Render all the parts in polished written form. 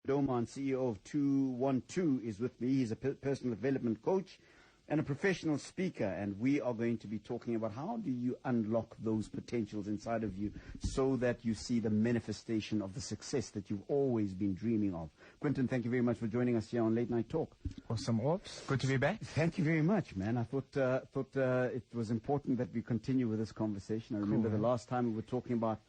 Doman, CEO of 212, is with me. He's a personal development coach and a professional speaker, and we are going to be talking about how do you unlock those potentials inside of you so that you see the manifestation of the success that you've always been dreaming of. Quentin, thank you very much for joining us here on Late Night Talk. Awesome, Orbs. Good to be back. Thank you very much, man. I thought it was important that we continue with this conversation. I remember the last time we were talking about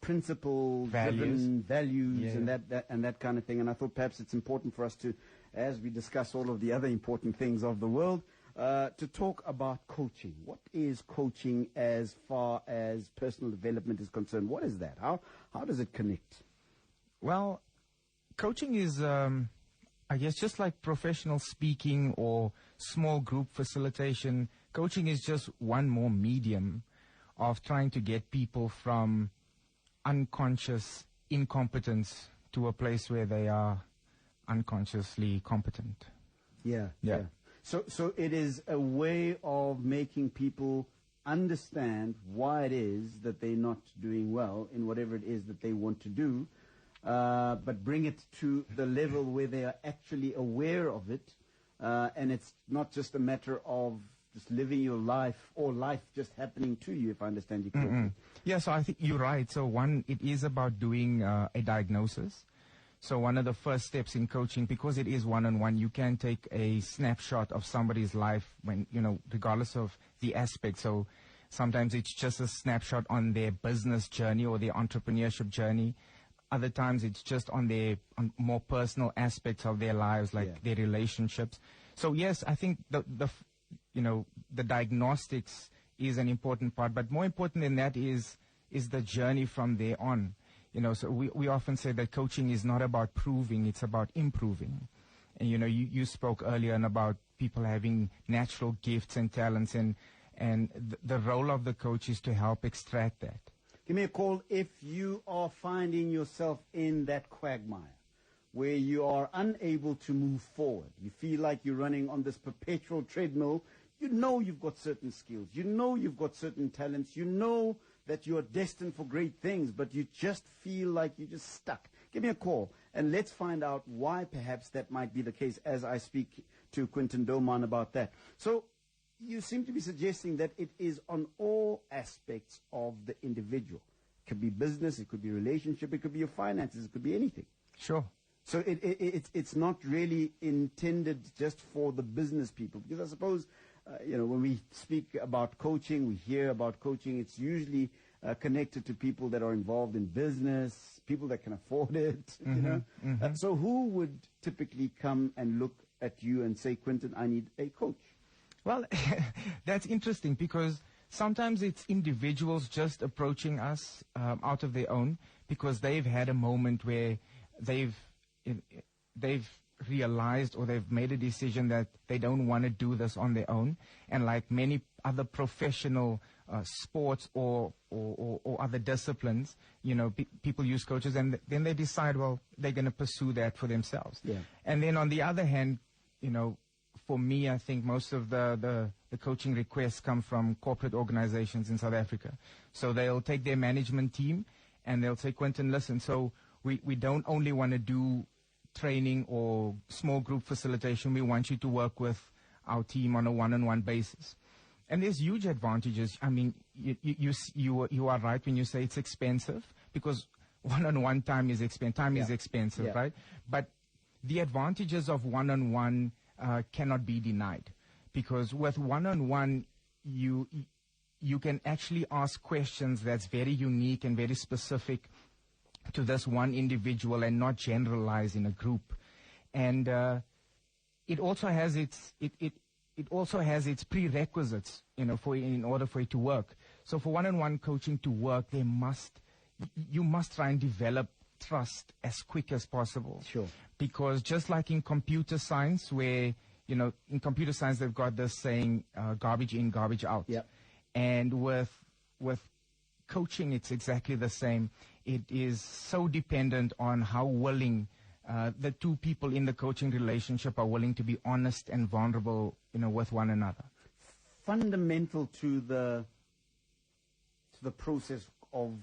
principle-driven values and that kind of thing. And I thought perhaps it's important for us to, as we discuss all of the other important things of the world, to talk about coaching. What is coaching as far as personal development is concerned? What is that? How does it connect? Well, coaching is, I guess, just like professional speaking or small group facilitation. Coaching is just one more medium of trying to get people from unconscious incompetence to a place where they are unconsciously competent. Yeah. So it is a way of making people understand why it is that they're not doing well in whatever it is that they want to do, but bring it to the level where they are actually aware of it, and it's not just a matter of just living your life or life just happening to you, if I understand you correctly. Yeah, so I think you're right. So one, it is about doing a diagnosis. So one of the first steps in coaching, because it is one-on-one, you can take a snapshot of somebody's life when, regardless of the aspect. So sometimes it's just a snapshot on their business journey or their entrepreneurship journey. Other times it's just on more personal aspects of their lives, like their relationships. So yes, I think the diagnostics is an important part, but more important than that is the journey from there on. So we often say that coaching is not about proving, it's about improving. And, you spoke earlier about people having natural gifts and talents, and the role of the coach is to help extract that. Give me a call if you are finding yourself in that quagmire where you are unable to move forward. You feel like you're running on this perpetual treadmill. You know you've got certain skills. You know you've got certain talents. You know that you are destined for great things, but you just feel like you're just stuck. Give me a call, and let's find out why perhaps that might be the case as I speak to Quentin Doman about that. So you seem to be suggesting that it is on all aspects of the individual. It could be business, it could be relationship, it could be your finances, it could be anything. Sure. So it's not really intended just for the business people, because I suppose when we speak about coaching, we hear about coaching, it's usually connected to people that are involved in business, people that can afford it, So who would typically come and look at you and say, Quentin, I need a coach? Well, that's interesting, because sometimes it's individuals just approaching us out of their own because they've had a moment where they've realized or they've made a decision that they don't want to do this on their own. And like many other professional sports or other disciplines, people use coaches, and then they decide, well, they're going to pursue that for themselves. Yeah. And then on the other hand, for me, I think most of the coaching requests come from corporate organizations in South Africa. So they'll take their management team and they'll say, Quentin, listen, so we don't only want to do training or small group facilitation. We want you to work with our team on a one-on-one basis. And there's huge advantages. I mean, you are right when you say it's expensive, because one-on-one time is expensive, right? But the advantages of one-on-one cannot be denied, because with one-on-one, you can actually ask questions that's very unique and very specific to this one individual and not generalize in a group. And it also has its prerequisites, in order for it to work. So for one-on-one coaching to work, you must try and develop trust as quick as possible. Sure. Because just like in computer science, where in computer science they've got this saying, garbage in, garbage out. Yeah. And with coaching, it's exactly the same. It is so dependent on how willing the two people in the coaching relationship are willing to be honest and vulnerable, with one another. Fundamental to the process of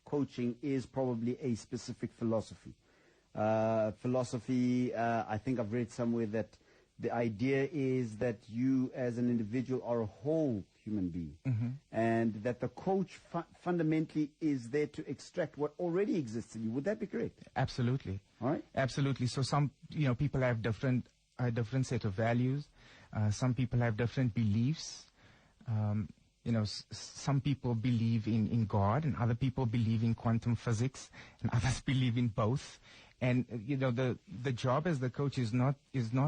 coaching is probably a specific philosophy. philosophy. I think I've read somewhere that the idea is that you as an individual are a whole human being, and that the coach fundamentally is there to extract what already exists in you. Would that be correct? Absolutely. All right. Absolutely. So some, people have different set of values. Some people have different beliefs. Some people believe in God, and other people believe in quantum physics, and others believe in both. And the job as the coach is not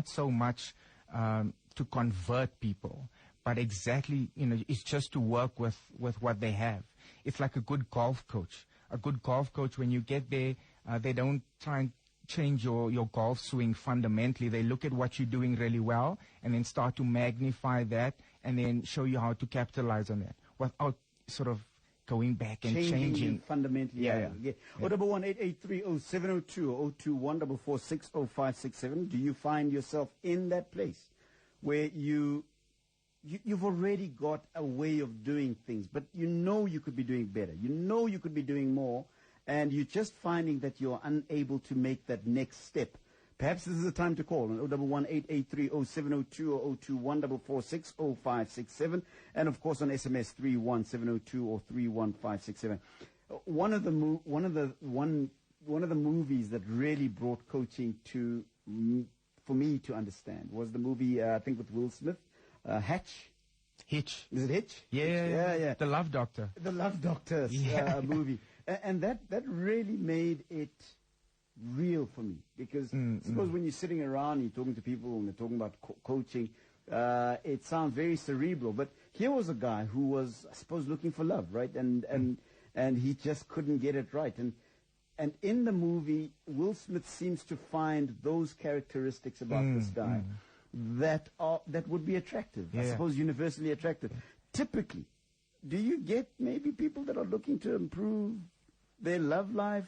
so much to convert people, but exactly it's just to work with what they have. It's like a good golf coach. A good golf coach, when you get there, they don't try and change your golf swing fundamentally. They look at what you're doing really well and then start to magnify that and then show you how to capitalize on that without sort of going back and changing fundamentally. Yeah. 011-883-0702 or 021-446-0567. Do you find yourself in that place where you've already got a way of doing things, but you could be doing better, you could be doing more, and you're just finding that you're unable to make that next step? Perhaps this is the time to call on 011-883-0702 or 021-446-0567, and of course on SMS 31702 or 31567. One of the movies that really brought coaching for me to understand was the movie I think with Will Smith, Hitch. Is it Hitch? Yeah. The Love Doctor. The Love Doctor movie. And that really made it real for me, because suppose when you're sitting around, you're talking to people and they're talking about coaching, it sounds very cerebral. But here was a guy who was, I suppose, looking for love, right? And he just couldn't get it right. And in the movie, Will Smith seems to find those characteristics about this guy that would be attractive. I suppose universally attractive. Typically, do you get maybe people that are looking to improve their love life?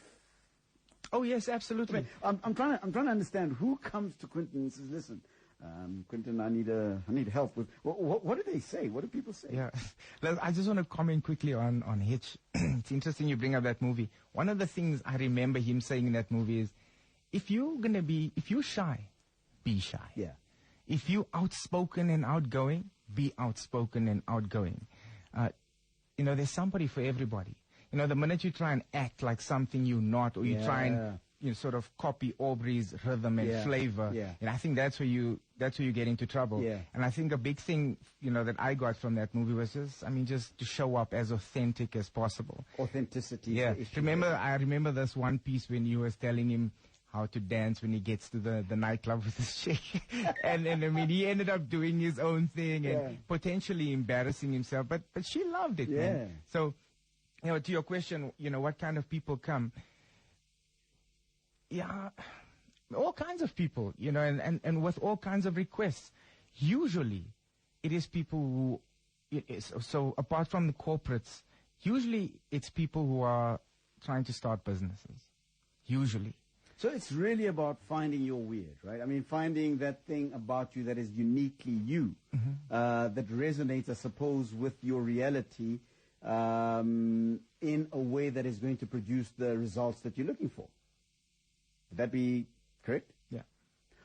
Oh yes, absolutely. I'm trying to understand who comes to Quentin and says, "Listen, Quentin, I need help with." What do they say? What do people say? Yeah, I just want to comment quickly on Hitch. It's interesting you bring up that movie. One of the things I remember him saying in that movie is, if you're shy, be shy. Yeah. If you're outspoken and outgoing, be outspoken and outgoing. There's somebody for everybody. The minute you try and act like something you're not, or you try and sort of copy Aubrey's rhythm and flavor, and I think that's where you get into trouble. Yeah. And I think a big thing, that I got from that movie was just to show up as authentic as possible. Authenticity. Yeah. I remember this one piece when you was telling him how to dance when he gets to the nightclub with his chick. and I mean, he ended up doing his own thing and potentially embarrassing himself, but she loved it, man. So, to your question, what kind of people come? Yeah, all kinds of people, and with all kinds of requests. Usually, it is people who, so apart from the corporates, usually it's people who are trying to start businesses. Usually. So it's really about finding your weird, right? I mean, finding that thing about you that is uniquely you, that resonates, I suppose, with your reality, in a way that is going to produce the results that you're looking for. Would that be correct? Yeah.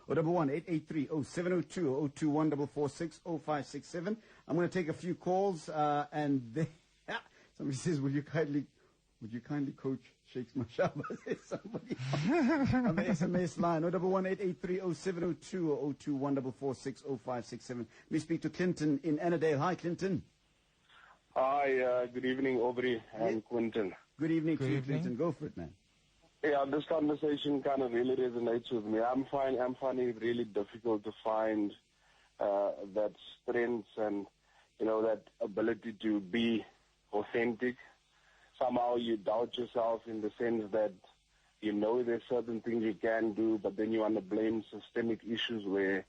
011-883-0702 or 021-446-0567. I'm going to take a few calls, and somebody says, "Would you kindly coach Shakes Mashaba?" Says somebody on the SMS line. 011-883-0702 or 021-446-0567. Let me speak to Clinton in Annandale. Hi, Clinton. Hi, good evening, Aubrey and Quentin. Good evening to you, Clinton. Go for it, man. Yeah, this conversation kind of really resonates with me. I'm finding it really difficult to find that strength and, that ability to be authentic. Somehow you doubt yourself in the sense that there's certain things you can do, but then you want to blame systemic issues where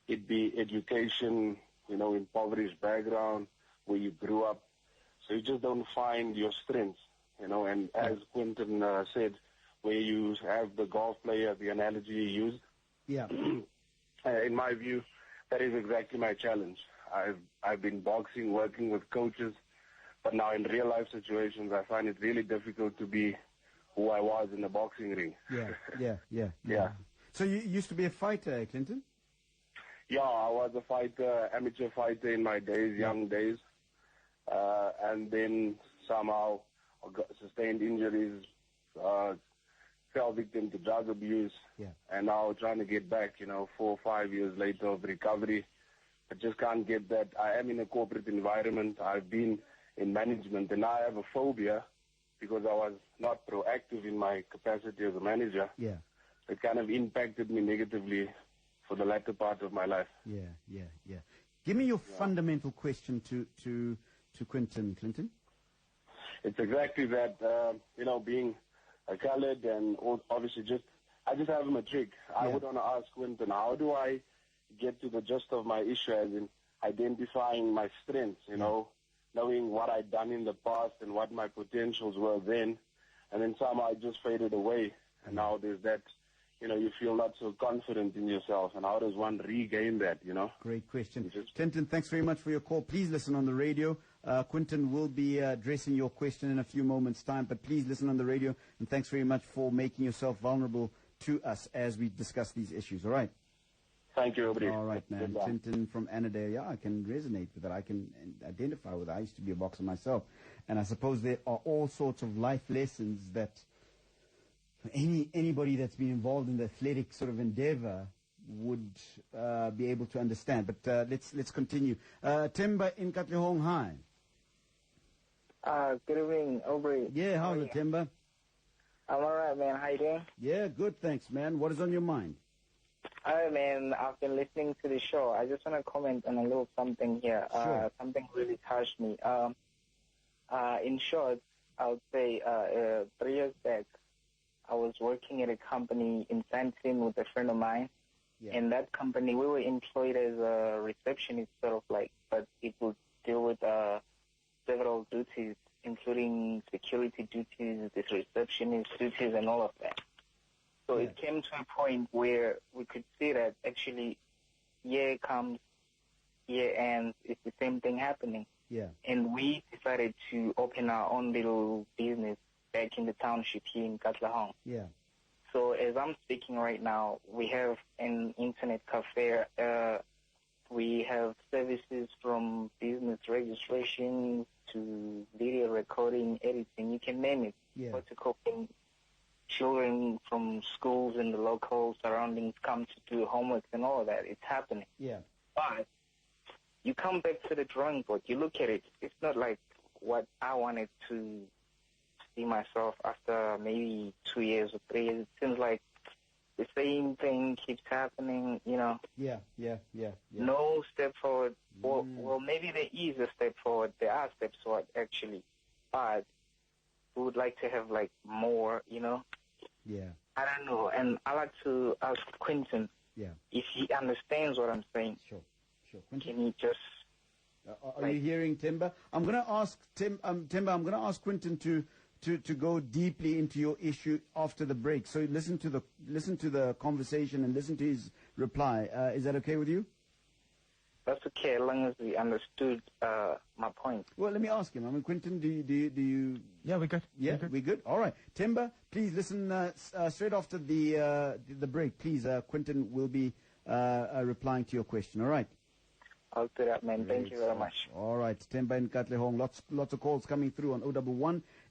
it be education, impoverished background, where you grew up. So you just don't find your strengths, and as Quentin said, where you have the golf player, the analogy you used. Yeah. In my view, that is exactly my challenge. I've been boxing, working with coaches, but now in real life situations, I find it really difficult to be who I was in the boxing ring. Yeah. So you used to be a fighter, Clinton? Yeah, I was a fighter, amateur fighter in my days, young days. And then somehow I sustained injuries, fell victim to drug abuse, and now trying to get back, 4 or 5 years later of recovery. I just can't get that. I am in a corporate environment. I've been in management, and now I have a phobia because I was not proactive in my capacity as a manager. Yeah. It kind of impacted me negatively for the latter part of my life. Yeah. Give me your fundamental question to Quinton, Clinton. It's exactly that, being a colored and obviously I just have a matric. I would want to ask Quinton, how do I get to the gist of my issue, as in identifying my strengths, knowing what I'd done in the past and what my potentials were then, and then somehow I just faded away. And now there's that, you feel not so confident in yourself, and how does one regain that, Great question. Clinton, thanks very much for your call. Please listen on the radio. Quinton will be addressing your question in a few moments' time, but please listen on the radio, and thanks very much for making yourself vulnerable to us as we discuss these issues, all right? Thank you, everybody. All right, man. Goodbye. Clinton from Annandale, I can resonate with that. I can identify with it. I used to be a boxer myself, and I suppose there are all sorts of life lessons that anybody that's been involved in the athletic sort of endeavor would be able to understand. But let's continue. Temba in Katlehong, hi. Good evening, Aubrey. Yeah, how are you, Temba? I'm all right, man. How you doing? Yeah, good, thanks, man. What is on your mind? All right, man. I've been listening to the show. I just want to comment on a little something here. Sure. Something really touched me. In short, I would say 3 years back, I was working at a company in Sandton with a friend of mine. Yeah. In that company, we were employed as a receptionist, sort of like, but it would deal with several duties, including security duties, this receptionist duties, and all of that. So it came to a point where we could see that actually year comes, year ends, it's the same thing happening. Yeah. And we decided to open our own little business back in the township here in Katlehong. Yeah. So as I'm speaking right now, we have an internet cafe. We have services from business registration to video recording, editing, you can name it. Yeah. Photocopying. Children from schools in the local surroundings come to do homework and all of that. It's happening. Yeah. But you come back to the drawing board, you look at it, it's not like what I wanted to see myself after maybe 2 years or 3 years. It seems like the same thing keeps happening, Yeah. No step forward. Well, maybe there is a step forward. There are steps forward, actually. But we would like to have, more, Yeah. I don't know. And I like to ask Quinton if he understands what I'm saying. Sure. Quinton? Can you just... Are you hearing Temba? I'm going to ask Temba, I'm going to ask Quinton to go deeply into your issue after the break. So listen to the conversation and listen to his reply. Is that okay with you? That's okay, as long as we understood my point. Well, let me ask him. I mean, Quinton, do you? Yeah, we're good. Yeah, we're good. All right, Temba, please listen straight after the break. Please, Quinton will be replying to your question. All right. I'll do that, man. Thank you very much. All right, Temba in Katlehong. Lots of calls coming through on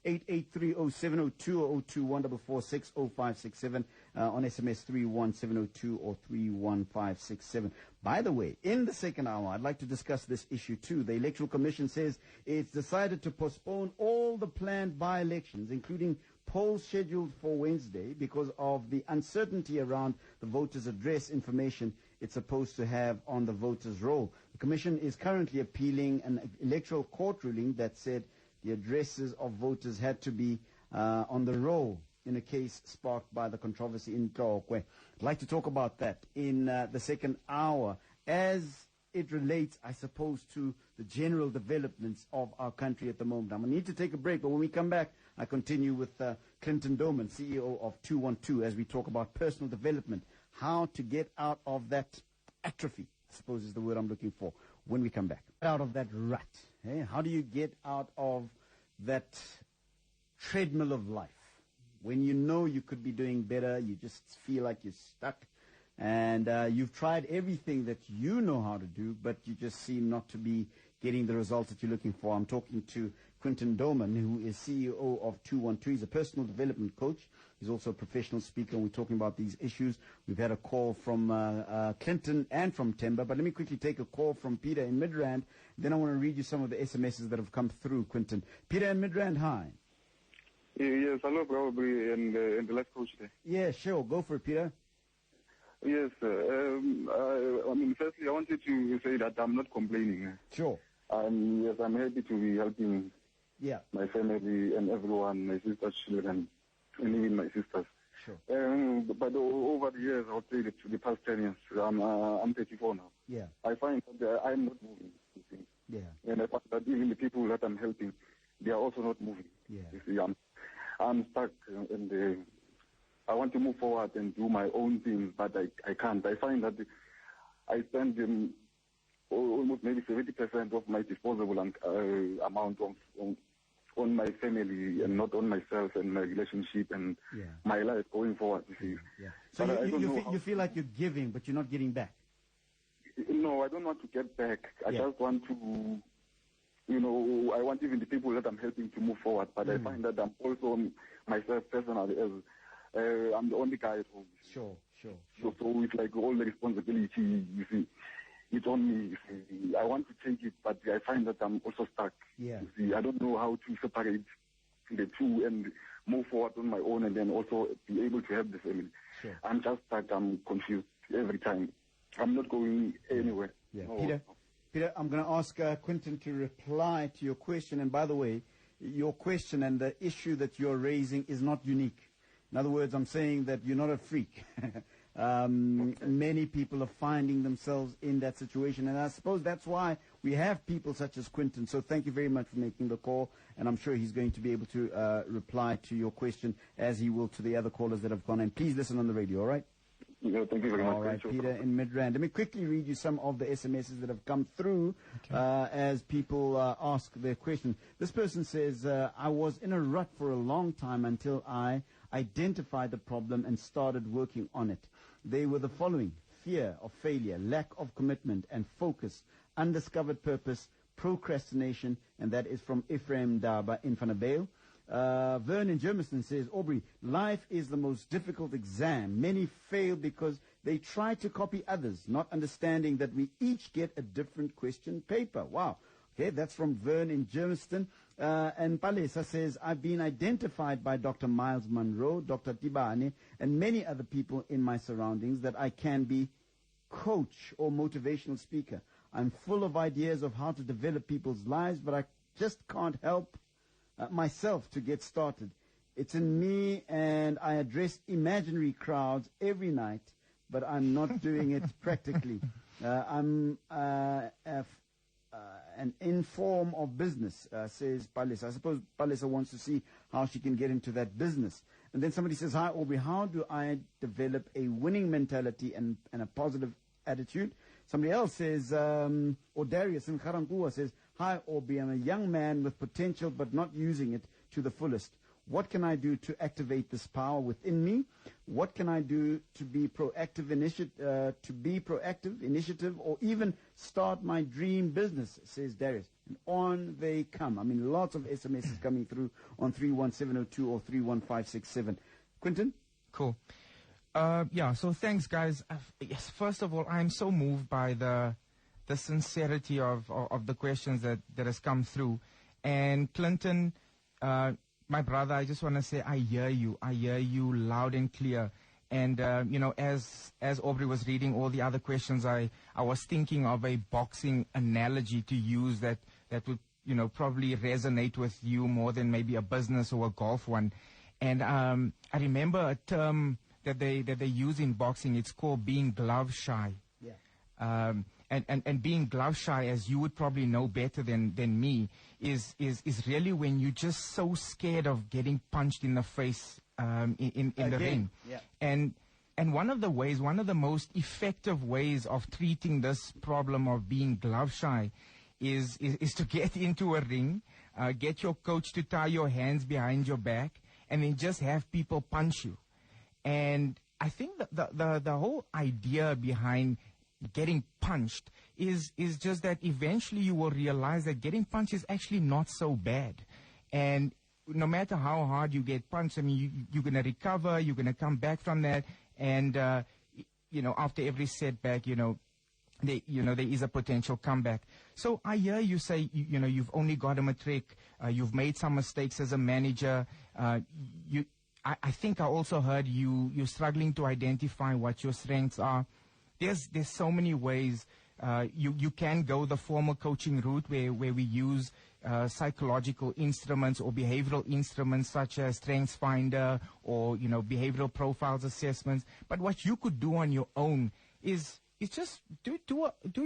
011-883-0702 or 02-144-60567 on SMS 31702 or 31567. By the way, in the second hour, I'd like to discuss this issue too. The Electoral Commission says it's decided to postpone all the planned by-elections, including polls scheduled for Wednesday, because of the uncertainty around the voters' address information it's supposed to have on the voters' roll. The Commission is currently appealing an electoral court ruling that said the addresses of voters had to be on the roll in a case sparked by the controversy in Tlokwe. I'd like to talk about that in the second hour as it relates, I suppose, to the general developments of our country at the moment. I'm going to need to take a break, but when we come back, I continue with Clinton Doman, CEO of 212, as we talk about personal development, how to get out of that atrophy, I suppose is the word I'm looking for, when we come back. Out of that rut. How do you get out of that treadmill of life when you know you could be doing better, you just feel like you're stuck. And you've tried everything that you know how to do, but you just seem not to be getting the results that you're looking for. I'm talking to Quinton Doman, who is CEO of 212. He's a personal development coach. He's also a professional speaker, and we're talking about these issues. We've had a call from Clinton and from Temba, but let me quickly take a call from Peter in Midrand. Then I want to read you some of the SMSs that have come through, Quinton. Peter in Midrand, hi. Yes, hello, probably, and the last coach there. Yeah, sure. Go for it, Peter. Yes, I mean, firstly, I wanted to say that I'm not complaining. Sure. Yes, I'm happy to be helping my family and everyone, my sister's children, and even my sisters. Sure. But over the years, I would say that the past 10 years, I'm 34 now. Yeah. I find that I'm not moving. You see. Yeah. And I find that even the people that I'm helping, they are also not moving. Yeah. You see, I'm stuck, and I want to move forward and do my own things, but I can't. I find that I spend almost maybe 70% of my disposable amount on my family and not on myself and my relationship and my life going forward. You see. Yeah. So you feel like you're giving, but you're not getting back. No, I don't want to get back. I just want to, I want even the people that I'm helping to move forward. But I find that I'm also myself personally as I'm the only guy at home. Sure. So it's like all the responsibility, you see, it's on me. You see. I want to take it, but I find that I'm also stuck. Yeah. You see, I don't know how to separate the two and move forward on my own and then also be able to help the family. Sure. I'm just stuck. I'm confused every time. I'm not going anywhere. Yeah. No. Peter, I'm going to ask Quinton to reply to your question. And by the way, your question and the issue that you're raising is not unique. In other words, I'm saying that you're not a freak. Many people are finding themselves in that situation, and I suppose that's why we have people such as Quinton. So thank you very much for making the call, and I'm sure he's going to be able to reply to your question as he will to the other callers that have gone in. Please listen on the radio, all right? Yeah, thank you very much. All right, Peter in Midrand. Let me quickly read you some of the SMSs that have come through as people ask their question. This person says, I was in a rut for a long time until I identified the problem and started working on it. They were the following: fear of failure, lack of commitment and focus, undiscovered purpose, procrastination, and that is from Ephraim Daba in Vanabale. Vern in Germiston says, Aubrey, life is the most difficult exam. Many fail because they try to copy others, not understanding that we each get a different question paper. Wow. Okay, that's from Vern in Germiston. And Palesa says, I've been identified by Dr. Miles Monroe, Dr. Tibane, and many other people in my surroundings that I can be coach or motivational speaker. I'm full of ideas of how to develop people's lives, but I just can't help myself to get started. It's in me, and I address imaginary crowds every night, but I'm not doing it practically. I'm an inform of business, says Palisa. I suppose Palisa wants to see how she can get into that business. And then somebody says, hi, Aubrey, how do I develop a winning mentality and a positive attitude? Somebody else says, or Darius in Karankua says, hi, Aubrey, I'm a young man with potential but not using it to the fullest. What can I do to activate this power within me? What can I do to be proactive, initiative, or even start my dream business, says Darius. And on they come. I mean, lots of SMSs coming through on 31702 or 31567. Quinton? Cool. So thanks, guys. Yes, first of all, I'm so moved by the sincerity of the questions that has come through. And Clinton, my brother, I just want to say I hear you. I hear you loud and clear. And, as Aubrey was reading all the other questions, I was thinking of a boxing analogy to use that would, probably resonate with you more than maybe a business or a golf one. And I remember a term that they use in boxing. It's called being glove shy. Yeah. And being glove shy, as you would probably know better than me, is really when you're just so scared of getting punched in the face in the ring. Yeah. And one of the most effective ways of treating this problem of being glove shy is to get into a ring, get your coach to tie your hands behind your back, and then just have people punch you. And I think that the whole idea behind getting punched is just that eventually you will realize that getting punched is actually not so bad. And no matter how hard you get punched, I mean, you're going to recover, you're going to come back from that. And, after every setback, there is a potential comeback. So I hear you say, you've only got a matric, you've made some mistakes as a manager. I think I also heard you're struggling to identify what your strengths are. There's so many ways. You can go the formal coaching route where we use psychological instruments or behavioral instruments such as Strengths Finder or, behavioral profiles assessments. But what you could do on your own is just do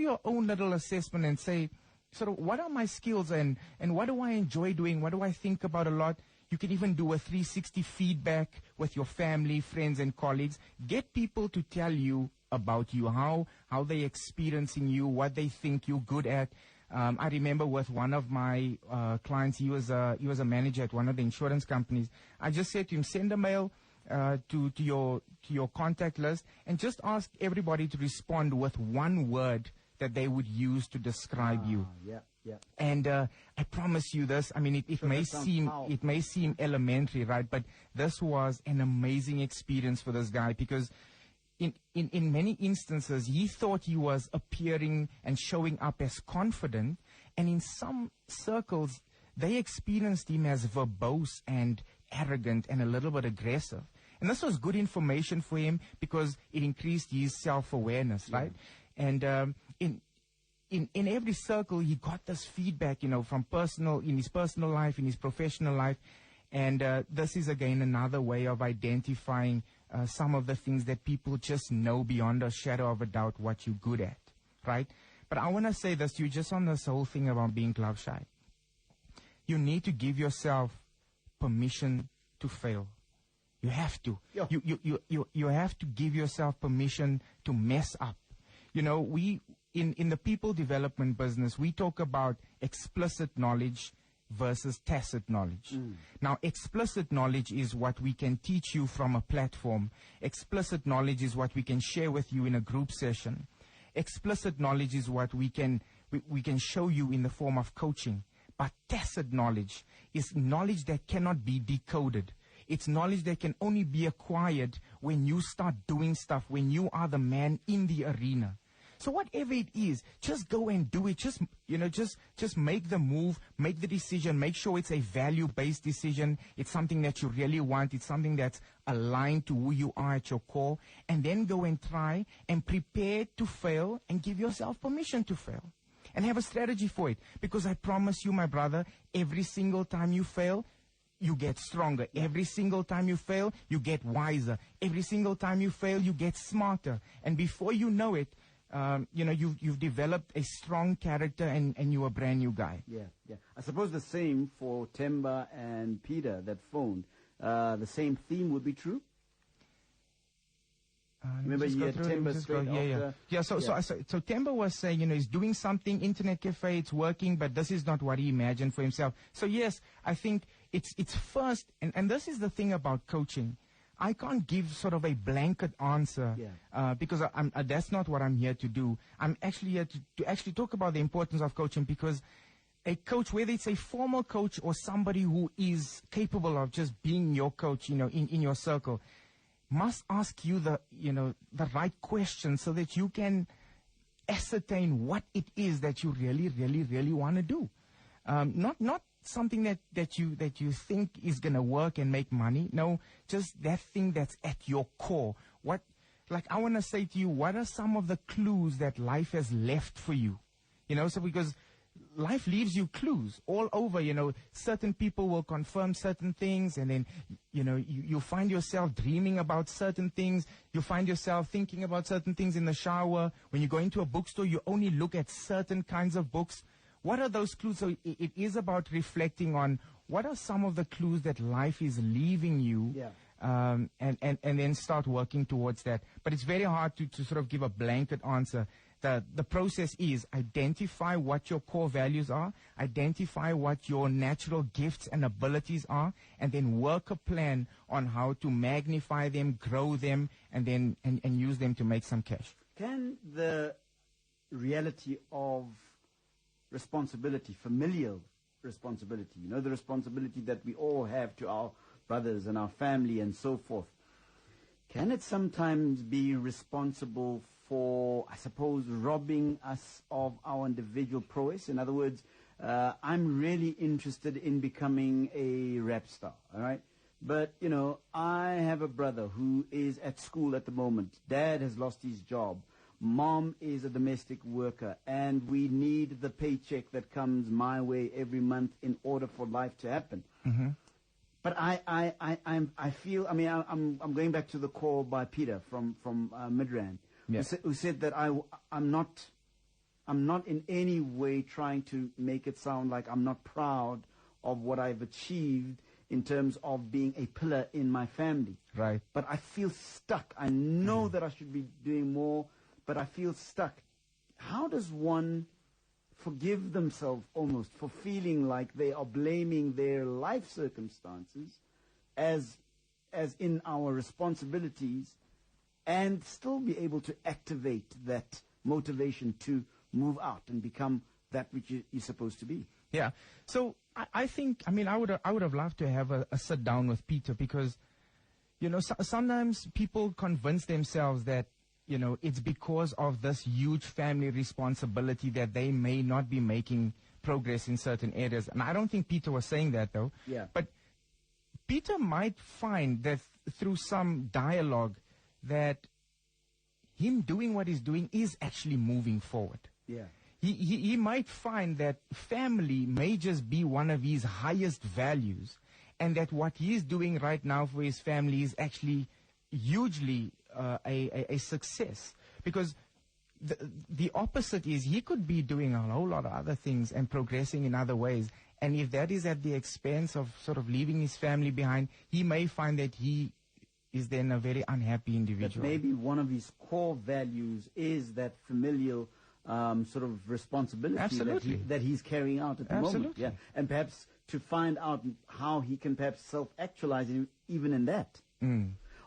your own little assessment and say, sort of, what are my skills and what do I enjoy doing? What do I think about a lot? You can even do a 360 feedback with your family, friends, and colleagues. Get people to tell you about you, how they're experiencing you, what they think you're good at. I remember with one of my clients, he was a manager at one of the insurance companies. I just said to him, send a mail to your contact list and just ask everybody to respond with one word that they would use to describe you. Yeah. And I promise you this. I mean, it may seem elementary, right? But this was an amazing experience for this guy because in many instances he thought he was appearing and showing up as confident, and in some circles they experienced him as verbose and arrogant and a little bit aggressive. And this was good information for him because it increased his self-awareness, right? And in every circle, he got this feedback, from in his personal life, in his professional life. And this is, again, another way of identifying some of the things that people just know beyond a shadow of a doubt what you're good at, right? But I want to say this to you just on this whole thing about being glove shy. You need to give yourself permission to fail. You have to. Yeah. You have to give yourself permission to mess up. In the people development business, we talk about explicit knowledge versus tacit knowledge. Now, explicit knowledge is what we can teach you from a platform. Explicit knowledge is what we can share with you in a group session. Explicit knowledge is what we can show you in the form of coaching. But tacit knowledge is knowledge that cannot be decoded. It's knowledge that can only be acquired when you start doing stuff, when you are the man in the arena. So whatever it is, just go and do it. Just make the move, make the decision, make sure it's a value-based decision. It's something that you really want. It's something that's aligned to who you are at your core. And then go and try and prepare to fail and give yourself permission to fail. And have a strategy for it. Because I promise you, my brother, every single time you fail, you get stronger. Every single time you fail, you get wiser. Every single time you fail, you get smarter. And before you know it, you've developed a strong character and you're a brand new guy. Yeah. I suppose the same for Temba and Peter that phoned. The same theme would be true? Remember, you had Temba straight after. Yeah, so Temba was saying, he's doing something, internet cafe, it's working, but this is not what he imagined for himself. So yes, I think it's first, and this is the thing about coaching. I can't give sort of a blanket answer because that's not what I'm here to do. I'm actually here to actually talk about the importance of coaching, because a coach, whether it's a formal coach or somebody who is capable of just being your coach, in your circle, must ask you the right questions so that you can ascertain what it is that you really, really, really want to do. Not something that you think is going to work and make money. No, just that thing that's at your core. I want to say to you, what are some of the clues that life has left for you? So because life leaves you clues all over, certain people will confirm certain things, and then, you find yourself dreaming about certain things. You find yourself thinking about certain things in the shower. When you go into a bookstore, you only look at certain kinds of books. What are those clues? So it is about reflecting on what are some of the clues that life is leaving you and then start working towards that. But it's very hard to sort of give a blanket answer. The process is identify what your core values are, identify what your natural gifts and abilities are, and then work a plan on how to magnify them, grow them, and then and use them to make some cash. Can the reality of responsibility, familial responsibility, the responsibility that we all have to our brothers and our family and so forth, can it sometimes be responsible for, I suppose, robbing us of our individual prowess? In other words, I'm really interested in becoming a rap star, all right? But, I have a brother who is at school at the moment. Dad has lost his job. Mom is a domestic worker, and we need the paycheck that comes my way every month in order for life to happen. Mm-hmm. But I feel, I'm going back to the call by Peter from Midrand, who said that I'm not in any way trying to make it sound like I'm not proud of what I've achieved in terms of being a pillar in my family. Right. But I feel stuck. I know that I should be doing more, but I feel stuck. How does one forgive themselves almost for feeling like they are blaming their life circumstances as in our responsibilities, and still be able to activate that motivation to move out and become that which you're supposed to be? Yeah. So I think, I would have loved to have a sit down with Peter, because, sometimes people convince themselves that, it's because of this huge family responsibility that they may not be making progress in certain areas. And I don't think Peter was saying that, though. Yeah. But Peter might find that through some dialogue that him doing what he's doing is actually moving forward. Yeah. He might find that family may just be one of his highest values, and that what he's doing right now for his family is actually hugely a success. Because the opposite is, he could be doing a whole lot of other things and progressing in other ways. And if that is at the expense of sort of leaving his family behind, he may find that he is then a very unhappy individual. That maybe one of his core values is that familial sort of responsibility that he's carrying out at the moment. Yeah. And perhaps to find out how he can perhaps self-actualize even in that.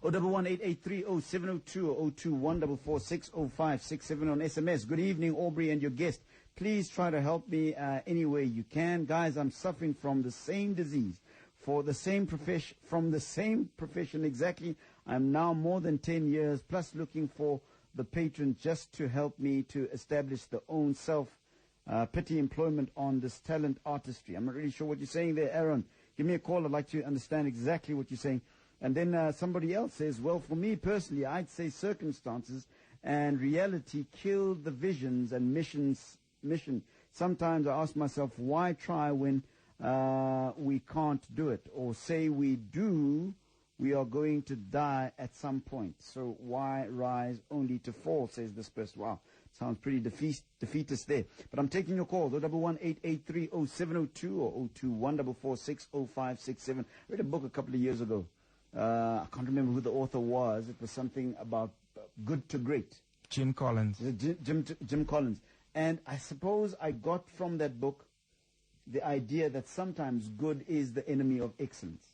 011-883-0702 or 021-446-0567 on SMS. Good evening, Aubrey and your guest. Please try to help me any way you can. Guys, I'm suffering from the same disease, from the same profession exactly. I'm now more than 10 years, plus looking for the patron just to help me to establish the own self-pity employment on this talent artistry. I'm not really sure what you're saying there, Aaron. Give me a call. I'd like to understand exactly what you're saying. And then somebody else says, well, for me personally, I'd say circumstances and reality killed the visions and mission. Sometimes I ask myself, why try when we can't do it? Or say we do, we are going to die at some point. So why rise only to fall, says this person. Wow, sounds pretty defeatist there. But I'm taking your call, 011-883-0702 or 021-446-0567. I read a book a couple of years ago. I can't remember who the author was. It was something about good to great. Jim Collins. Jim Collins. And I suppose I got from that book the idea that sometimes good is the enemy of excellence.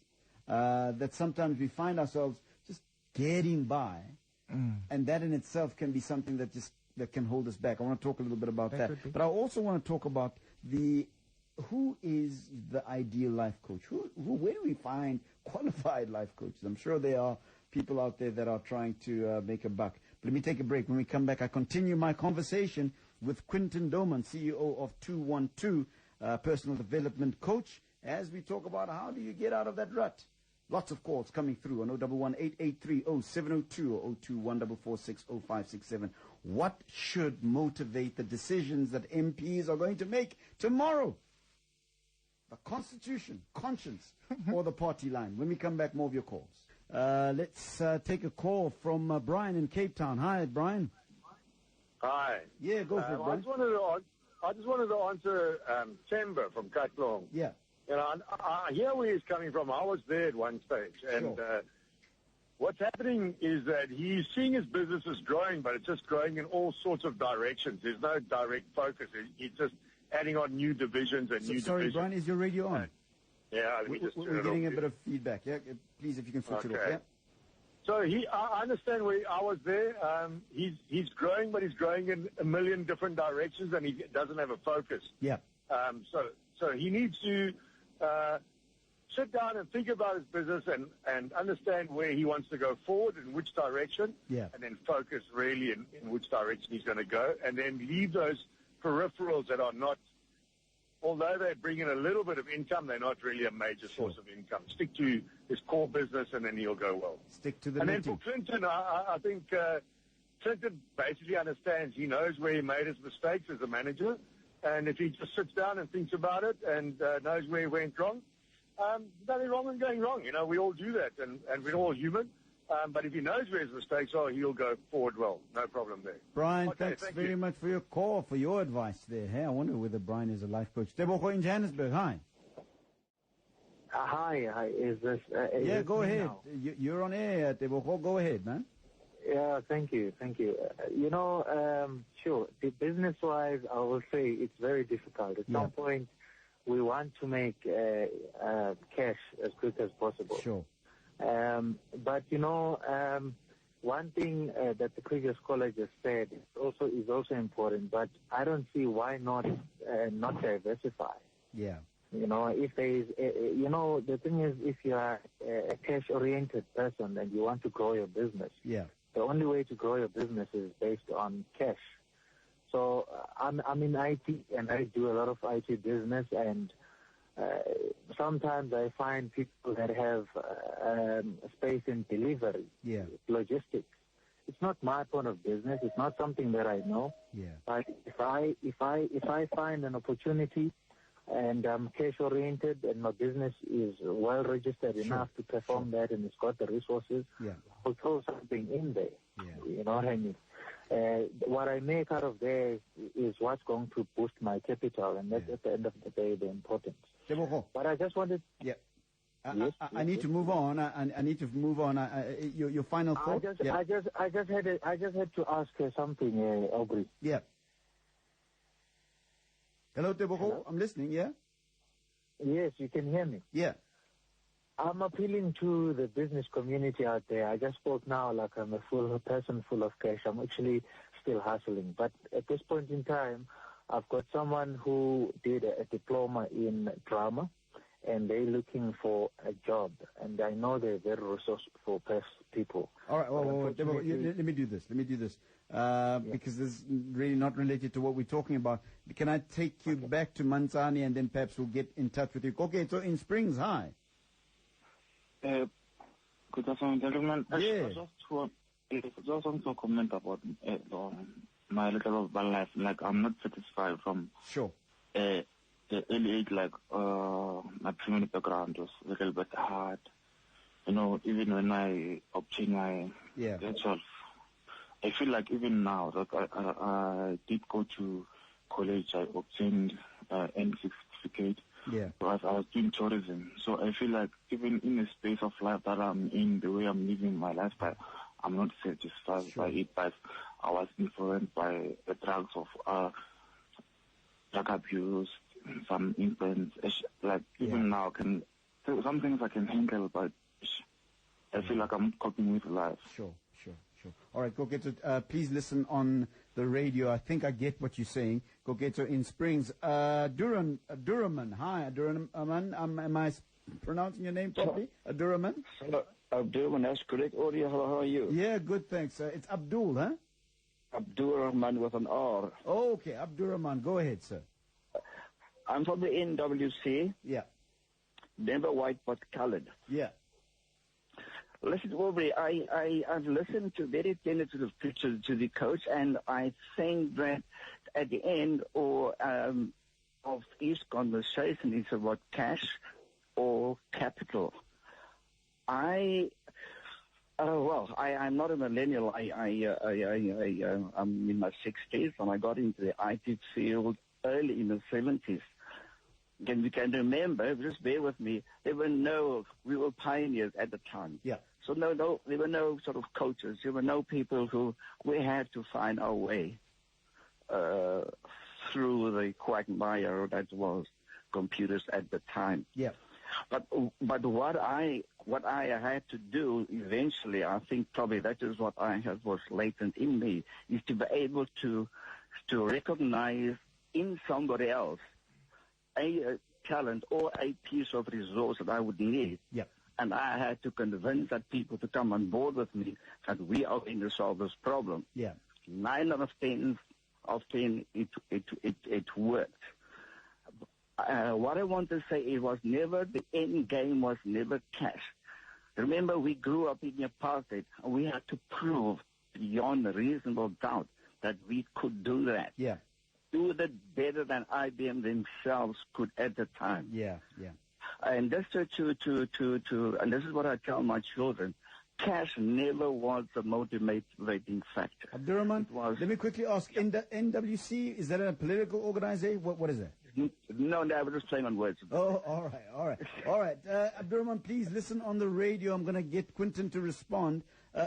That sometimes we find ourselves just getting by, and that in itself can be something that can hold us back. I want to talk a little bit about that. But I also want to talk about who is the ideal life coach? Where do we find qualified life coaches? I'm sure there are people out there that are trying to make a buck. But let me take a break. When we come back, I continue my conversation with Quinton Doman, CEO of 212, personal development coach, as we talk about how do you get out of that rut. Lots of calls coming through on 011-883-0702 or 021-446-0567. What should motivate the decisions that MPs are going to make tomorrow? The Constitution, conscience, or the party line? When we come back, more of your calls. Let's take a call from Brian in Cape Town. Hi, Brian. Hi. Yeah, go for it, Brian. I just wanted to answer Temba from Katlong. Yeah. I hear where he's coming from. I was there at one stage, and what's happening is that he's seeing his business is growing, but it's just growing in all sorts of directions. There's no direct focus. He's just adding on new divisions and new Sorry, divisions. Brian, is your radio on? Yeah, let me just turn We're it getting off. a bit of feedback. Yeah, please, if you can switch it off. Okay. Yeah. So I understand where I was there. He's growing, but he's growing in a million different directions, and he doesn't have a focus. Yeah. So he needs to sit down and think about his business and understand where he wants to go forward, in which direction, Yeah. and then focus really in which direction he's going to go, and then leave those peripherals that are not, although they bring in a little bit of income, they're not really a major source of income. Stick to his core business, and then he'll go well. Stick to the And then knitting. for Clinton, I think Clinton basically understands. He knows where he made his mistakes as a manager, and if he just sits down and thinks about it and knows where he went wrong, nothing wrong in going wrong. You know, we all do that, and we're all human. But if he knows where his mistakes are, he'll go forward well. No problem there. Brian, Okay, thanks thank very you. much for your call, for your advice there. Hey, I wonder whether Brian is a life coach. Tebogo in Johannesburg, hi. Hi. Is this? Yeah, go ahead. Now? You're on air, Tebogo. Go ahead, man. Yeah, thank you. Sure. Business-wise, I will say it's very difficult. At some point, we want to make cash as quick as possible. Sure. But one thing that the previous caller just said is also important. But I don't see why not diversify. Yeah. If there is, the thing is, if you are a cash-oriented person and you want to grow your business, the only way to grow your business is based on cash. So I'm in IT, and I do a lot of IT business, and sometimes I find people that have space in delivery, logistics. It's not my point of business. It's not something that I know. But if I find an opportunity, and I'm cash-oriented, and my business is well-registered enough to perform that, and it's got the resources, I'll throw something in there. You know what I mean? What I make out of there is what's going to boost my capital, and that's at the end of the day the importance. But I just wanted... Yeah. I need to move on. I need to move on. Your final thought? I just had to ask her something, Aubrey. Yeah. Hello, Tebogo. Hello? I'm listening, yeah? Yes, you can hear me. Yeah. I'm appealing to the business community out there. I just spoke now like I'm a person full of cash. I'm actually still hustling. But at this point in time, I've got someone who did a diploma in drama, and they're looking for a job. And I know they're very resourceful people. All right, well, let me do this. Because this is really not related to what we're talking about. Can I take you back to Mansani, and then perhaps we'll get in touch with you? Okay, so in Springs, hi. Good afternoon, gentlemen. Yeah. I just want to comment about my little of my life. Like, I'm not satisfied from the early age. Like, my family background was a little bit hard. Even when I obtained my actual, I feel like even now, like I did go to college. I obtained N6 certificate. But I was doing tourism. So I feel like even in the space of life that I'm in, the way I'm living my lifestyle, I'm not satisfied by it. But I was influenced by the drugs of drug abuse, some influence. Like even now, some things I can handle, but I feel like I'm not coping with life. Sure. All right, Gogeto, please listen on the radio. I think I get what you're saying. Gogeto in Springs. Duraman. Hi, Duraman. Am I pronouncing your name properly? Duraman? Abdurrahman, that's correct. Audio, how are you? Yeah, good, thanks. It's Abdul, huh? Abdurrahman with an R. Oh, okay, Abdurrahman. Go ahead, sir. I'm from the NWC. Yeah. Never white but colored. Yeah. Listen, Aubrey, I've listened to very tentative pictures to the coach, and I think that at the end of each conversation is about cash or capital. I'm not a millennial. I'm in my 60s, and I got into the IT field early in the 70s. You can remember, just bear with me, we were pioneers at the time. Yeah. So there were no sort of coaches. There were no people who we had to find our way through the quagmire that was computers at the time. Yeah. But what I had to do eventually, I think probably that is what was latent in me, is to be able to recognize in somebody else a talent or a piece of resource that I would need. Yeah. And I had to convince that people to come on board with me that we are going to solve this problem. Yeah. 9 out of 10 it worked. What I want to say, it was never, the end game was never cash. Remember, we grew up in apartheid, and we had to prove beyond a reasonable doubt that we could do that. Yeah. Do that better than IBM themselves could at the time. Yeah, yeah. And that's and this is what I tell my children. Cash never was the motivating factor. Abdurrahman, let me quickly ask, NWC, is that a political organization? What is that? No, I was just playing on words. Oh, all right. Abdurrahman, please listen on the radio. I'm going to get Quinton to respond.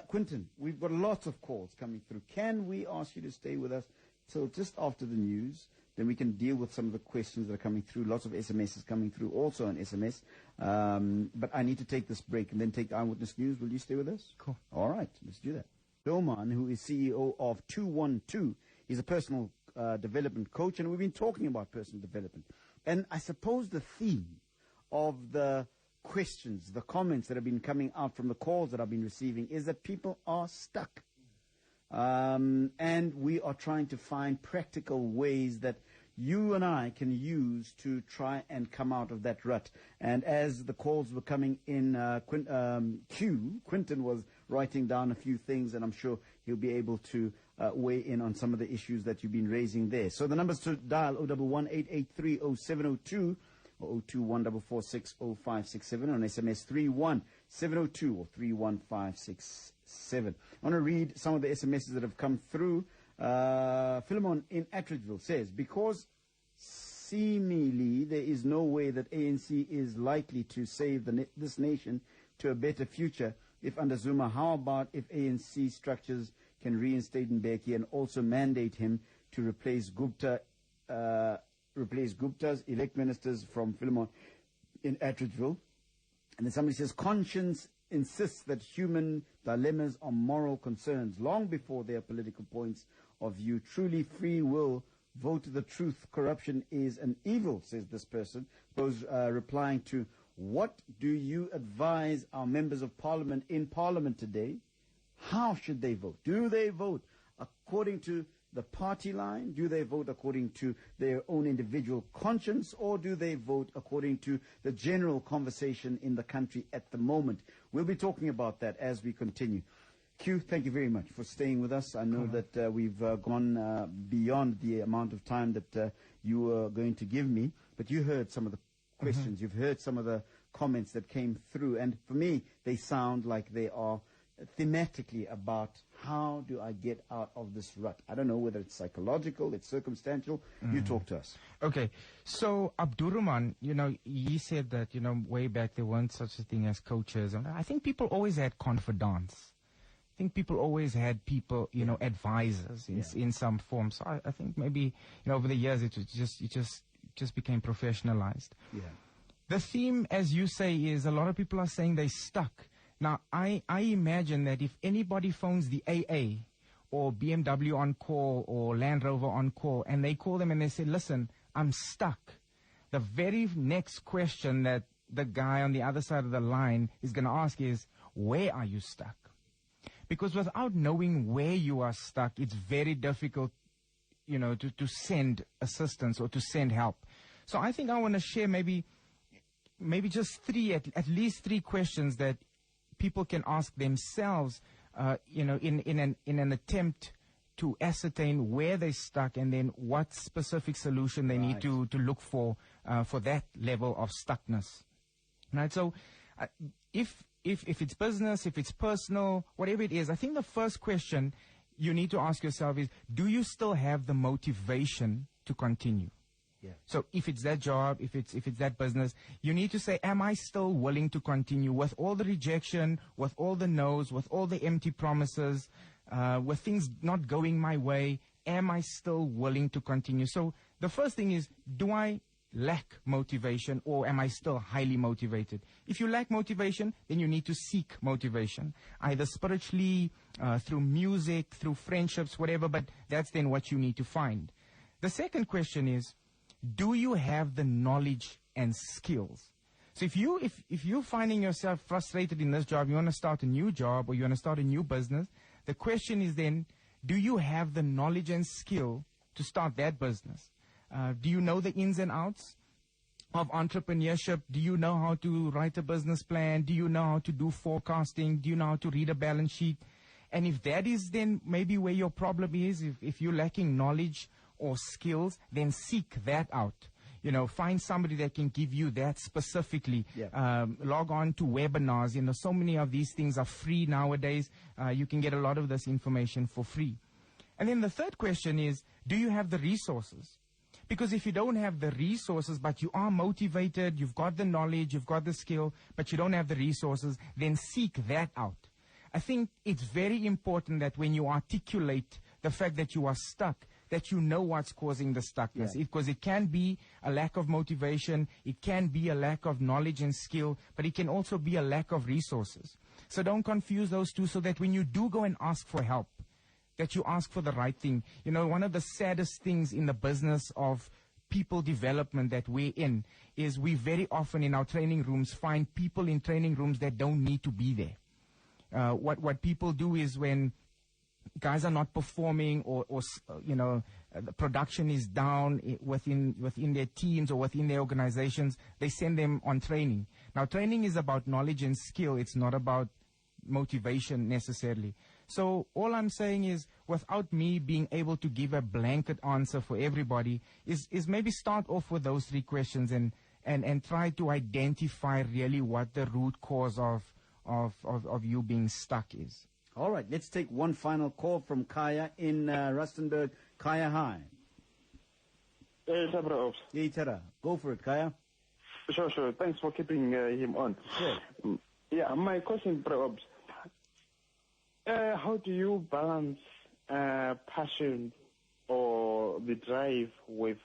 Quinton, we've got lots of calls coming through. Can we ask you to stay with us till just after the news? Then we can deal with some of the questions that are coming through. Lots of SMSs coming through also on SMS. But I need to take this break and then take the Eyewitness News. Will you stay with us? Cool. All right, let's do that. Doman, who is CEO of 212, is a personal development coach, and we've been talking about personal development. And I suppose the theme of the questions, the comments that have been coming out from the calls that I've been receiving is that people are stuck. And we are trying to find practical ways that you and I can use to try and come out of that rut. And as the calls were coming in, Quinton was writing down a few things, and I'm sure he'll be able to weigh in on some of the issues that you've been raising there. So the numbers to dial 011-883-0702 or 021-446-0567 on SMS 31702 or 31567. I want to read some of the SMSs that have come through. Philemon in Attridgeville says, because seemingly there is no way that ANC is likely to save this nation to a better future if under Zuma, how about if ANC structures can reinstate Mbeki and also mandate him to replace Gupta's elect ministers from Philemon in Attridgeville? And then somebody says, conscience insists that human dilemmas are moral concerns long before they are political points of view. Truly free will, vote the truth, corruption is an evil, says this person. Suppose replying to, what do you advise our members of parliament in parliament today? How should they vote? Do they vote according to the party line? Do they vote according to their own individual conscience, or do they vote according to the general conversation in the country at the moment? We'll be talking about that as we continue. Q, thank you very much for staying with us. I know that we've gone beyond the amount of time that you were going to give me, but you heard some of the questions. You've heard some of the comments that came through, and for me, they sound like they are thematically about how do I get out of this rut. I don't know whether it's psychological, it's circumstantial. You talk to us. Okay. So Abdurrahman, he said that, way back there weren't such a thing as coaches. And I think people always had confidants. I think people always had people, advisors in some form. So I think maybe, over the years it just became professionalized. Yeah. The theme, as you say, is a lot of people are saying they're stuck. Now, I imagine that if anybody phones the AA or BMW on call or Land Rover on call, and they call them and they say, listen, I'm stuck, the very next question that the guy on the other side of the line is going to ask is, where are you stuck? Because without knowing where you are stuck, it's very difficult, to send assistance or to send help. So I think I want to share maybe just at least three questions that people can ask themselves, in an attempt to ascertain where they're stuck and then what specific solution they need to look for that level of stuckness. Right. So, if it's business, if it's personal, whatever it is, I think the first question you need to ask yourself is, do you still have the motivation to continue? Yeah. So if it's that job, if it's that business, you need to say, am I still willing to continue with all the rejection, with all the no's, with all the empty promises, with things not going my way? Am I still willing to continue? So the first thing is, do I lack motivation, or am I still highly motivated? If you lack motivation, then you need to seek motivation, either spiritually, through music, through friendships, whatever, but that's then what you need to find. The second question is, do you have the knowledge and skills? So if you're finding yourself frustrated in this job, you want to start a new job or you want to start a new business, the question is then, do you have the knowledge and skill to start that business? Do you know the ins and outs of entrepreneurship? Do you know how to write a business plan? Do you know how to do forecasting? Do you know how to read a balance sheet? And if that is then maybe where your problem is, if you're lacking knowledge or skills, then seek that out. You know, find somebody that can give you that specifically. Yeah. Log on to webinars. You know, so many of these things are free nowadays. You can get a lot of this information for free. And then the third question is, do you have the resources? Because if you don't have the resources, but you are motivated, you've got the knowledge, you've got the skill, but you don't have the resources, then seek that out. I think it's very important that when you articulate the fact that you are stuck, that you know what's causing the stuckness. Because it can be a lack of motivation, it can be a lack of knowledge and skill, but it can also be a lack of resources. So don't confuse those two, so that when you do go and ask for help, that you ask for the right thing. You know, one of the saddest things in the business of people development that we're in is we very often in our training rooms find people in training rooms that don't need to be there. What people do is when guys are not performing or you know, the production is down within their teams or within their organizations, they send them on training. Now, training is about knowledge and skill. It's not about motivation necessarily. So all I'm saying is, without me being able to give a blanket answer for everybody, is maybe start off with those three questions and try to identify really what the root cause of you being stuck is. All right, let's take one final call from Kaya in Rustenburg. Kaya, hi. Hey, Tabra. Hey, Tara. Go for it, Kaya. Sure. Thanks for keeping him on. Sure. Yeah, my question, perhaps. How do you balance passion or the drive with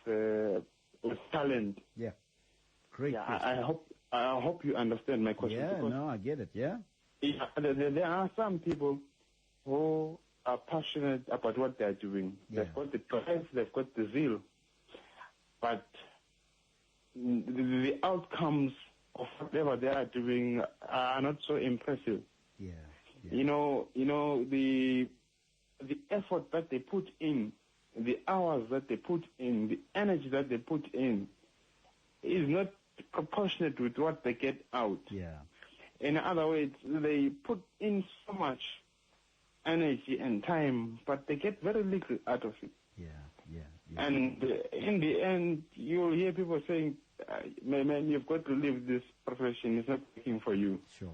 talent? Yeah, great. Yeah, I hope you understand my question. Yeah, no, I get it. Yeah. Yeah, there are some people who are passionate about what they are doing. Yeah. They've got the drive, they've got the zeal, but the outcomes of whatever they are doing are not so impressive. Yeah. You know, the effort that they put in, the hours that they put in, the energy that they put in is not proportionate with what they get out. Yeah. In other words, they put in so much energy and time, but they get very little out of it. Yeah. And in the end, you'll hear people saying, man, you've got to leave this profession. It's not working for you. Sure.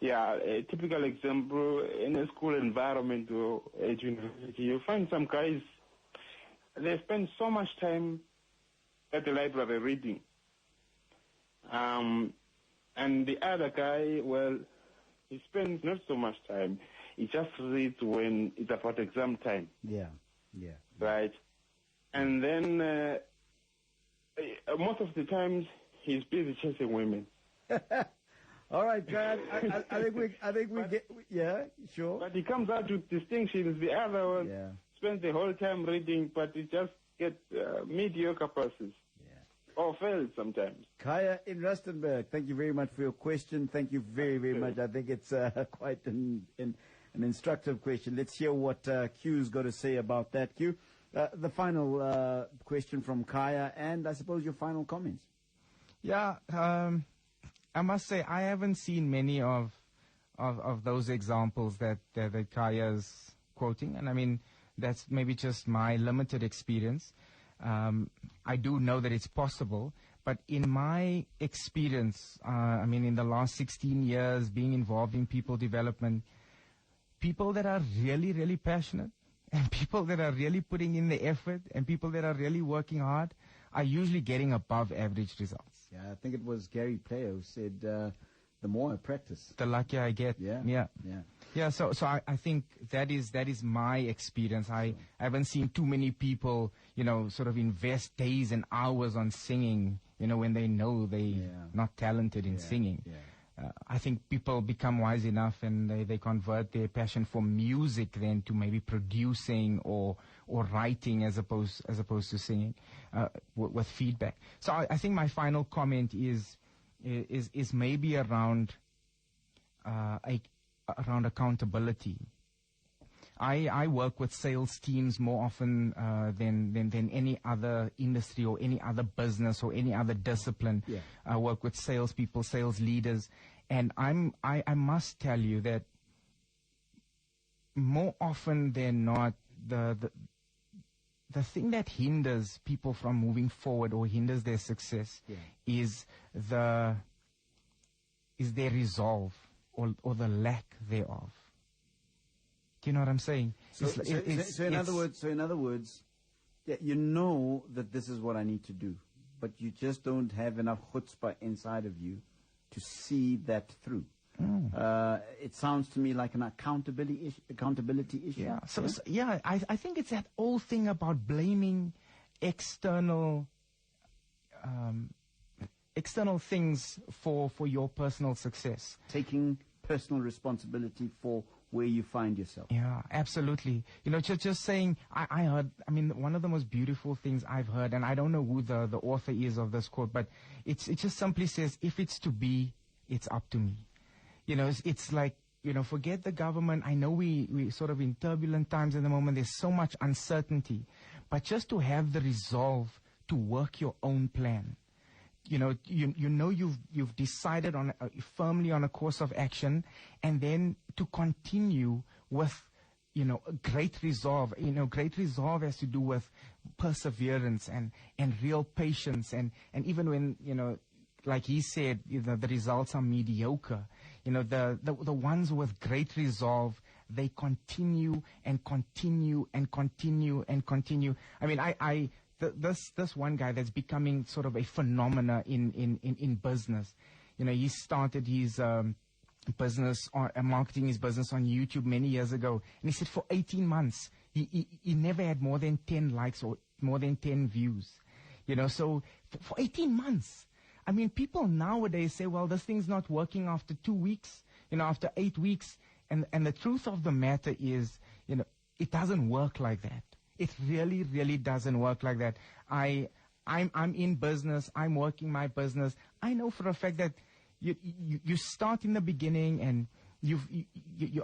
Yeah, a typical example, in a school environment or at university, you find some guys, they spend so much time at the library reading. And the other guy, well, he spends not so much time. He just reads when it's about exam time. Yeah. Right? And then most of the times he's busy chasing women. All right, guys. I think we get. Yeah, sure. But he comes out with distinctions. The other one spends the whole time reading, but he just gets mediocre passes. Or fails sometimes. Kaya in Rustenburg, thank you very much for your question. Thank you very, very much. I think it's quite an instructive question. Let's hear what Q's got to say about that. Q, the final question from Kaya, and I suppose your final comments. Yeah, I must say I haven't seen many of those examples that Kaya's quoting, and I mean that's maybe just my limited experience. I do know that it's possible, but in my experience, I mean, in the last 16 years being involved in people development, people that are really, really passionate and people that are really putting in the effort and people that are really working hard are usually getting above average results. Yeah, I think it was Gary Player who said, the more I practice, the luckier I get. Yeah. So I think that is my experience. I haven't seen too many people, sort of invest days and hours on singing, when they know they're not talented in singing. I think people become wise enough and they convert their passion for music then to maybe producing or writing as opposed to singing with feedback. So I think my final comment is maybe around around accountability. I work with sales teams more often than any other industry or any other business or any other discipline. I work with salespeople, sales leaders, and I must tell you that more often than not, the thing that hinders people from moving forward or hinders their success is their resolve or the lack thereof. Do you know what I'm saying? So in other words, you know that this is what I need to do, but you just don't have enough chutzpah inside of you to see that through. It sounds to me like an accountability issue. Yeah. I think it's that old thing about blaming external things for your personal success. Taking personal responsibility for where you find yourself. Yeah, absolutely. Just saying, I heard, one of the most beautiful things I've heard, and I don't know who the author is of this quote, but it just simply says, if it's to be, it's up to me. It's like, forget the government. I know we sort of in turbulent times at the moment. There's so much uncertainty. But just to have the resolve to work your own plan. You've decided firmly on a course of action, and then to continue with, great resolve. Great resolve has to do with perseverance and real patience. And even when, like he said, the results are mediocre. The ones with great resolve, they continue and continue and continue and continue. This one guy that's becoming sort of a phenomena in business. He started his marketing his business on YouTube many years ago, and he said for 18 months he never had more than 10 likes or more than 10 views. So for 18 months. People nowadays say, well, this thing's not working after 2 weeks, after 8 weeks. And the truth of the matter is, it doesn't work like that. It really, really doesn't work like that. I'm in business. I'm working my business. I know for a fact that you start in the beginning and you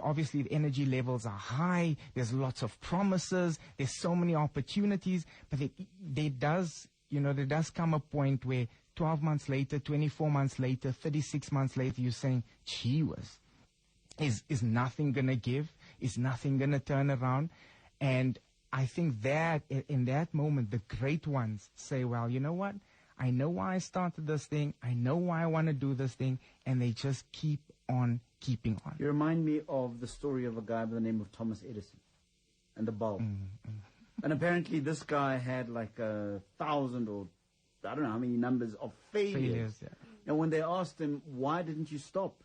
obviously the energy levels are high. There's lots of promises. There's so many opportunities. But there does come a point where 12 months later, 24 months later, 36 months later, you're saying, gee whiz, is nothing going to give? Is nothing going to turn around? And I think that in that moment, the great ones say, well, you know what? I know why I started this thing. I know why I want to do this thing. And they just keep on keeping on. You remind me of the story of a guy by the name of Thomas Edison and the bulb. And apparently this guy had like 1,000 or I don't know how many numbers of failures. And when they asked him, why didn't you stop?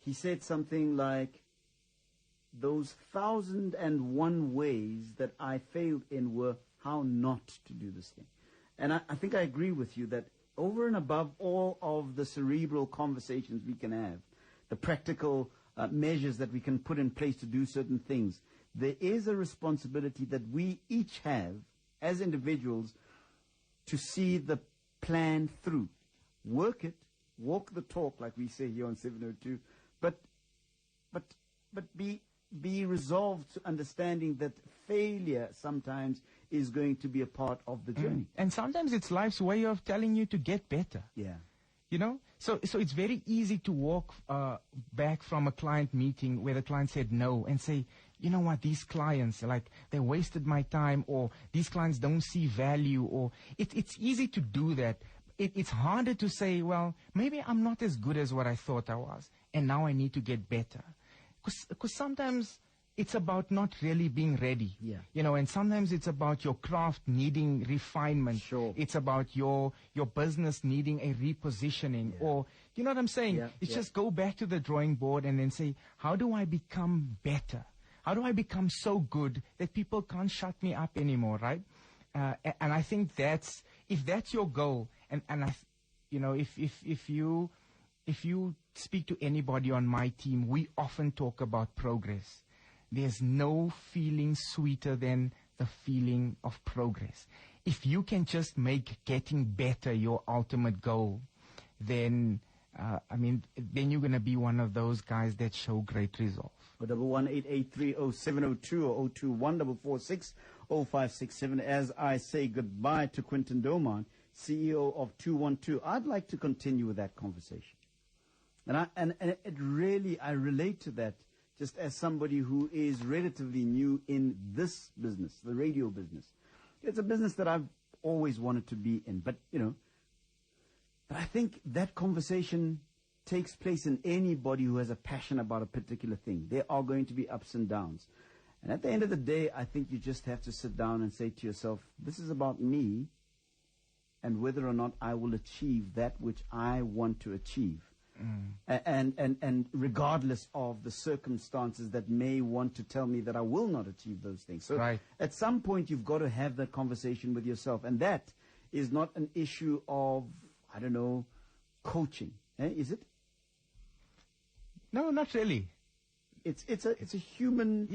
He said something like, those 1,001 ways that I failed in were how not to do this thing. And I think I agree with you that over and above all of the cerebral conversations we can have, the practical measures that we can put in place to do certain things, there is a responsibility that we each have as individuals to see the plan through. Work it, walk the talk, like we say here on 702, but be resolved to understanding that failure sometimes is going to be a part of the journey. And sometimes it's life's way of telling you to get better. Yeah. So it's very easy to walk back from a client meeting where the client said no and say, you know what, these clients, they wasted my time, or these clients don't see value, or it's easy to do that. It's harder to say, well, maybe I'm not as good as what I thought I was, and now I need to get better. Because sometimes, it's about not really being ready. Yeah. You know, and sometimes it's about your craft needing refinement. Sure. It's about your business needing a repositioning. Yeah. Or, you know what I'm saying? Yeah. It's Yeah. just go back to the drawing board and then say, how do I become better? How do I become so good that people can't shut me up anymore, right? And I think if that's your goal, if you speak to anybody on my team, we often talk about progress. There's no feeling sweeter than the feeling of progress. If you can just make getting better your ultimate goal, then then you're going to be one of those guys that show great resolve. 011-883-0702 or 021-446-0567. As I say goodbye to Quinton Doman, CEO of 212, I'd like to continue with that conversation. And it really, I relate to that just as somebody who is relatively new in this business, the radio business. It's a business that I've always wanted to be in, but I think that conversation takes place in anybody who has a passion about a particular thing. There are going to be ups and downs. And at the end of the day, I think you just have to sit down and say to yourself, this is about me and whether or not I will achieve that which I want to achieve. And regardless of the circumstances that may want to tell me that I will not achieve those things. So right. At some point, you've got to have that conversation with yourself. And that is not an issue of, I don't know, coaching. Is it? No, not really. It's a human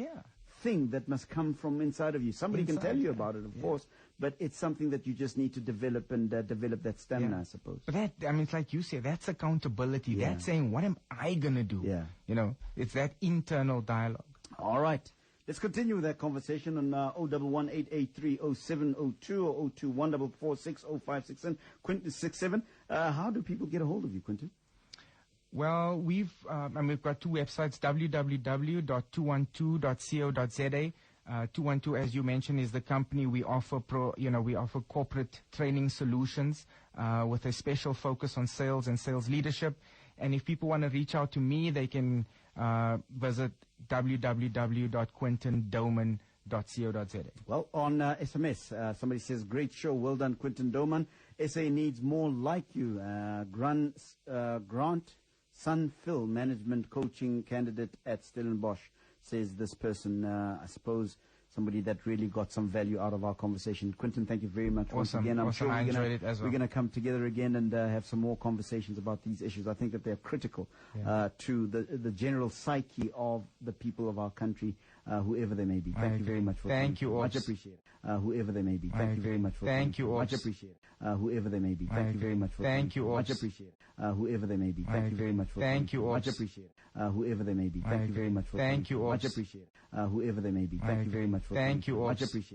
thing that must come from inside of you. Somebody can tell you about it, of course, but it's something that you just need to develop and develop that stamina, I suppose. But it's like you say, that's accountability. Yeah. That's saying, what am I going to do? Yeah. It's that internal dialogue. All right. Let's continue with that conversation on 011-883-0702 or 021-446-0567. Quinton 67. How do people get a hold of you, Quinton? Well, we've got two websites, www.212.co.za. 212, as you mentioned, is the company. We offer corporate training solutions with a special focus on sales and sales leadership. And if people want to reach out to me, they can visit www.quintondoman.co.za. Well, on SMS, somebody says, great show. Well done, Quinton Doman. SA needs more like you. Grant Sunphil, management coaching candidate at Stellenbosch, says this person. I suppose somebody that really got some value out of our conversation. Quinton, thank you very much once again. I'm sure I enjoyed it as well. We're going to come together again and have some more conversations about these issues. I think that they're critical to the general psyche of the people of our country, whoever they may be. Thank you very much for Thank you, much appreciated. Whoever they may be. Thank you very much for Thank you, much appreciated. Whoever they may be. Thank you very much for Thank you, much appreciated. Whoever they may be. Thank you very much for Thank you, much appreciated. Whoever they may be. Thank you very much for Thank you, much appreciated. Whoever they may be. Thank you very much for Thank you, much appreciated.